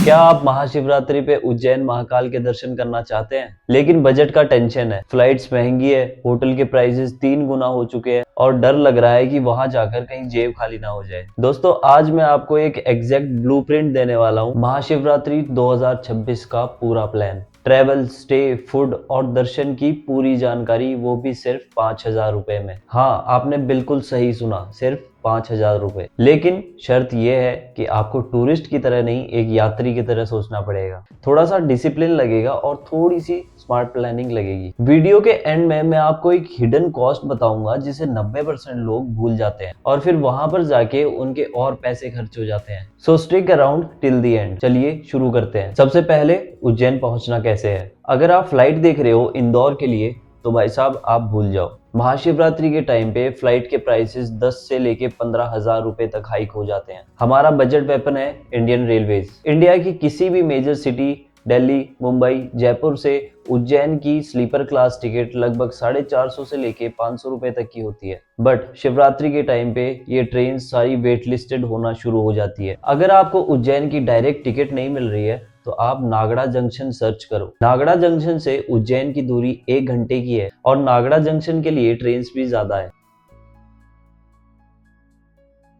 क्या आप महाशिवरात्रि पे उज्जैन महाकाल के दर्शन करना चाहते हैं, लेकिन बजट का टेंशन है, फ्लाइट्स महंगी है, होटल के प्राइसेस 3 गुना हो चुके हैं और डर लग रहा है कि वहां जाकर कहीं जेब खाली ना हो जाए? दोस्तों, आज मैं आपको एक एग्जैक्ट ब्लूप्रिंट देने वाला हूं महाशिवरात्रि 2026 का पूरा प्लान। ट्रेवल, स्टे, फूड और दर्शन की पूरी जानकारी, वो भी सिर्फ 5,000 रुपए में। हाँ, आपने बिल्कुल सही सुना, सिर्फ 5,000 रुपए। लेकिन शर्त यह है कि आपको टूरिस्ट की तरह नहीं, एक यात्री की तरह सोचना पड़ेगा। थोड़ा सा डिसिप्लिन लगेगा और थोड़ी सी स्मार्ट प्लानिंग लगेगी। वीडियो के एंड में मैं आपको एक हिडन कॉस्ट बताऊंगा जिसे 90% लोग भूल जाते हैं और फिर वहां पर जाके उनके और पैसे खर्च हो जाते हैं। सो stick around till the end. चलिए शुरू करते हैं। सबसे पहले उज्जैन पहुंचना कैसे है। अगर आप फ्लाइट देख रहे हो इंदौर के लिए, तो भाई साहब आप भूल जाओ। महाशिवरात्रि के टाइम पे फ्लाइट के प्राइसेस 10 से लेके 15,000 रुपए तक हाइक हो जाते हैं। हमारा बजट वेपन है इंडियन रेलवेज। इंडिया की किसी भी मेजर सिटी, दिल्ली, मुंबई, जयपुर से उज्जैन की स्लीपर क्लास टिकट लगभग 450 से लेके 500 रुपए तक की होती है। बट शिवरात्रि के टाइम पे ये ट्रेन सारी वेट लिस्टेड होना शुरू हो जाती है। अगर आपको उज्जैन की डायरेक्ट टिकट नहीं मिल रही है तो आप नागड़ा जंक्शन सर्च करो। नागड़ा जंक्शन से उज्जैन की दूरी 1 घंटे की है और नागड़ा जंक्शन के लिए ट्रेन भी ज्यादा है।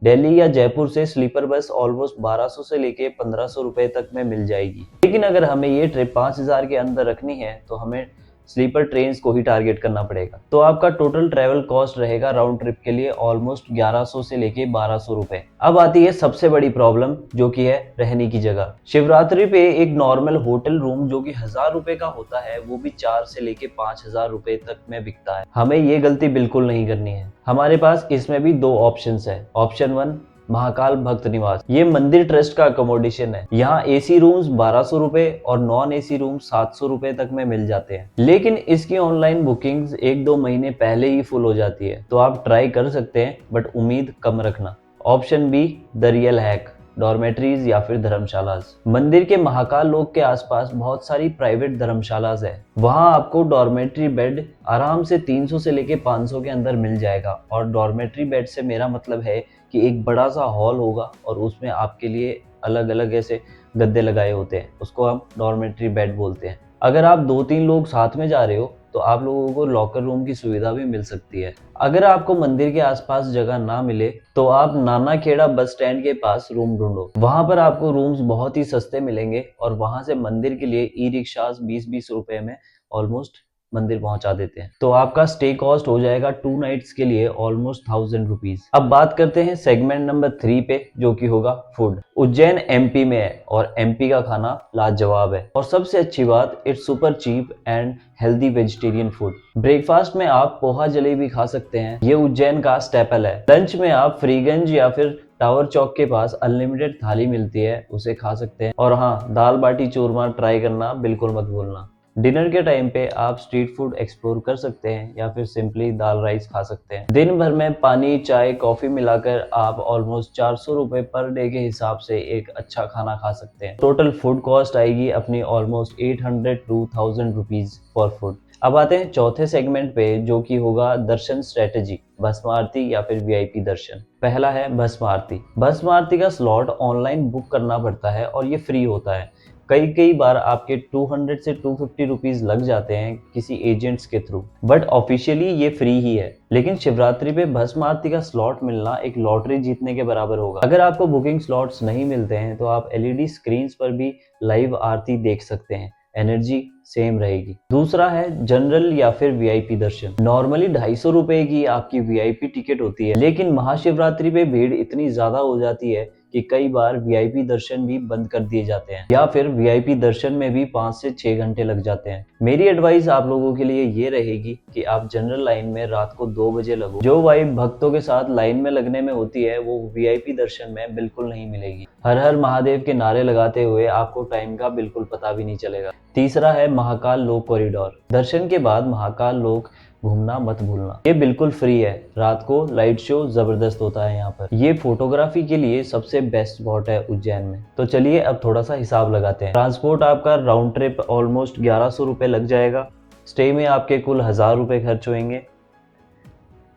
दिल्ली या जयपुर से स्लीपर बस ऑलमोस्ट 1200 से लेके 1500 रुपए तक में मिल जाएगी। लेकिन अगर हमें ये ट्रिप 5,000 के अंदर रखनी है तो हमें स्लीपर ट्रेन को ही टारगेट करना पड़ेगा। तो आपका टोटल ट्रेवल कॉस्ट रहेगा राउंड ट्रिप के लिए ऑलमोस्ट 1100 से लेके 1200 रुपए। अब आती है सबसे बड़ी प्रॉब्लम, जो कि है रहने की जगह। शिवरात्रि पे एक नॉर्मल होटल रूम जो कि 1,000 रुपए का होता है, वो भी 4 से लेके 5,000 रुपए तक में बिकता है। हमें ये गलती बिल्कुल नहीं करनी है। हमारे पास इसमें भी 2 ऑप्शंस है। ऑप्शन 1, महाकाल भक्त निवास। ये मंदिर ट्रस्ट का अकोमोडेशन है। यहाँ एसी रूम्स 1200 रुपए और नॉन एसी रूम्स 700 रुपए तक में मिल जाते हैं। लेकिन इसकी ऑनलाइन बुकिंग्स 1-2 महीने पहले ही फुल हो जाती है, तो आप ट्राई कर सकते हैं बट उम्मीद कम रखना। Option B, the real hack, dormitories या फिर धर्मशालाज। मंदिर के महाकाल लोक के आसपास बहुत सारी प्राइवेट धर्मशालाज है। वहां आपको डॉर्मेट्री बेड आराम से 300 से लेके 500 के अंदर मिल जाएगा। और डॉर्मेट्री बेड से मेरा मतलब है कि एक बड़ा सा हॉल होगा और उसमें आपके लिए अलग अलग ऐसे गद्दे लगाए होते हैं, उसको हम डॉर्मेट्री बेड बोलते हैं। अगर आप 2-3 लोग साथ में जा रहे हो तो आप लोगों को लॉकर रूम की सुविधा भी मिल सकती है। अगर आपको मंदिर के आसपास जगह ना मिले तो आप नाना खेड़ा बस स्टैंड के पास रूम ढूंढो। वहां पर आपको रूम्स बहुत ही सस्ते मिलेंगे और वहां से मंदिर के लिए ई रिक्शास 20-20 रुपए में ऑलमोस्ट मंदिर पहुंचा देते हैं। तो आपका स्टे कॉस्ट हो जाएगा 2 नाइट्स के लिए ऑलमोस्ट 1,000 रुपीज। अब बात करते हैं सेगमेंट नंबर 3 पे, जो कि होगा फूड। उज्जैन एमपी में है और एमपी का खाना लाजवाब है और सबसे अच्छी बात, it's super cheap and healthy vegetarian food. Breakfast में आप पोहा जलेबी खा सकते हैं, ये उज्जैन का स्टेपल है। लंच में आप फ्रीगंज या फिर टावर चौक के पास अनलिमिटेड थाली मिलती है, उसे खा सकते हैं। और हाँ, दाल बाटी चूरमा ट्राई करना बिल्कुल मत भूलना। डिनर के टाइम पे आप स्ट्रीट फूड एक्सप्लोर कर सकते हैं या फिर सिंपली दाल राइस खा सकते हैं। दिन भर में पानी, चाय, कॉफी मिलाकर आप ऑलमोस्ट 400 रुपए पर डे के हिसाब से एक अच्छा खाना खा सकते हैं। टोटल फूड कॉस्ट आएगी अपनी almost 800 to 1,000 rupees for food. अब आते हैं चौथे सेगमेंट पे, जो कि होगा दर्शन स्ट्रेटेजी, भस्म आरती या फिर वीआईपी दर्शन। पहला है भस्म आरती। भस्म आरती का स्लॉट ऑनलाइन बुक करना पड़ता है और ये फ्री होता है। कई बार आपके 200 से 250 रुपीज लग जाते हैं किसी एजेंट्स के थ्रू, बट ऑफिशियली ये फ्री ही है। लेकिन शिवरात्रि पे भस्म आरती का स्लॉट मिलना एक लॉटरी जीतने के बराबर होगा। अगर आपको बुकिंग स्लॉट्स नहीं मिलते हैं तो आप एलईडी स्क्रीन्स पर भी लाइव आरती देख सकते हैं, एनर्जी सेम रहेगी। दूसरा है जनरल या फिर वीआईपी दर्शन। नॉर्मली 250 रुपए की आपकी वीआईपी टिकट होती है, लेकिन महाशिवरात्रि पे भीड़ इतनी ज्यादा हो जाती है कि कई बार वीआईपी दर्शन भी बंद कर दिए जाते हैं या फिर वीआईपी दर्शन में भी 5 से 6 घंटे लग जाते हैं। मेरी एडवाइस आप लोगों के लिए ये रहेगी कि आप जनरल लाइन में रात को 2 बजे लगो। जो वाइब भक्तों के साथ लाइन में लगने में होती है वो वीआईपी दर्शन में बिल्कुल नहीं मिलेगी। हर हर महादेव के नारे लगाते हुए आपको टाइम का बिल्कुल पता भी नहीं चलेगा। तीसरा है महाकाल लोक कॉरिडोर। दर्शन के बाद महाकाल लोक घूमना मत भूलना, ये बिल्कुल फ्री है। रात को लाइट शो जबरदस्त होता है यहाँ पर। ये फोटोग्राफी के लिए सबसे बेस्ट स्पॉट है उज्जैन में। तो चलिए अब थोड़ा सा हिसाब लगाते हैं। ट्रांसपोर्ट आपका राउंड ट्रिप ऑलमोस्ट 1100 रुपए लग जाएगा। स्टे में आपके कुल 1,000 रुपए खर्च होंगे।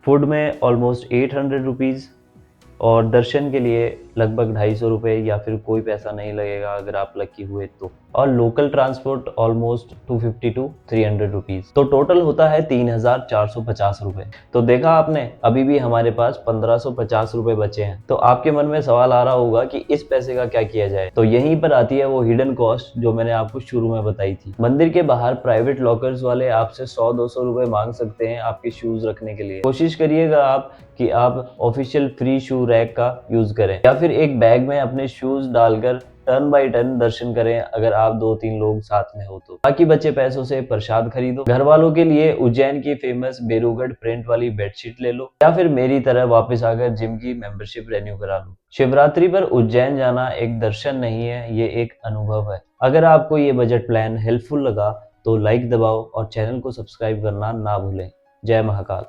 फूड में ऑलमोस्ट 800 रुपीज और दर्शन के लिए लगभग 250 रुपये या फिर कोई पैसा नहीं लगेगा अगर आप लकी हुए तो। और local transport almost 250 to 300 rupees, तो टोटल होता है 3450 रुपए। तो देखा आपने, अभी भी हमारे पास 1550 रुपए बचे हैं। तो आपके मन में सवाल आ रहा होगा कि इस पैसे का क्या किया जाए। तो यहीं पर आती है वो हिडन कॉस्ट जो मैंने आपको शुरू में बताई थी। मंदिर के बाहर प्राइवेट लॉकर्स वाले आपसे 100-200 रुपए मांग सकते हैं आपके शूज रखने के लिए। कोशिश करिएगा आप कि आप ऑफिशियल फ्री शू रैक का यूज करें, या फिर एक बैग में अपने शूज डालकर टर्न बाय टर्न दर्शन करें अगर आप 2-3 लोग साथ में हो तो। बाकी बचे पैसों से प्रसाद खरीदो। घर वालों के लिए उज्जैन की फेमस बेरूगढ़ प्रिंट वाली बेडशीट ले लो, या फिर मेरी तरह वापस आकर जिम की मेंबरशिप रेन्यू करा लो। शिवरात्रि पर उज्जैन जाना एक दर्शन नहीं है, ये एक अनुभव है। अगर आपको ये बजट प्लान हेल्पफुल लगा तो लाइक दबाओ और चैनल को सब्सक्राइब करना ना भूलें। जय महाकाल।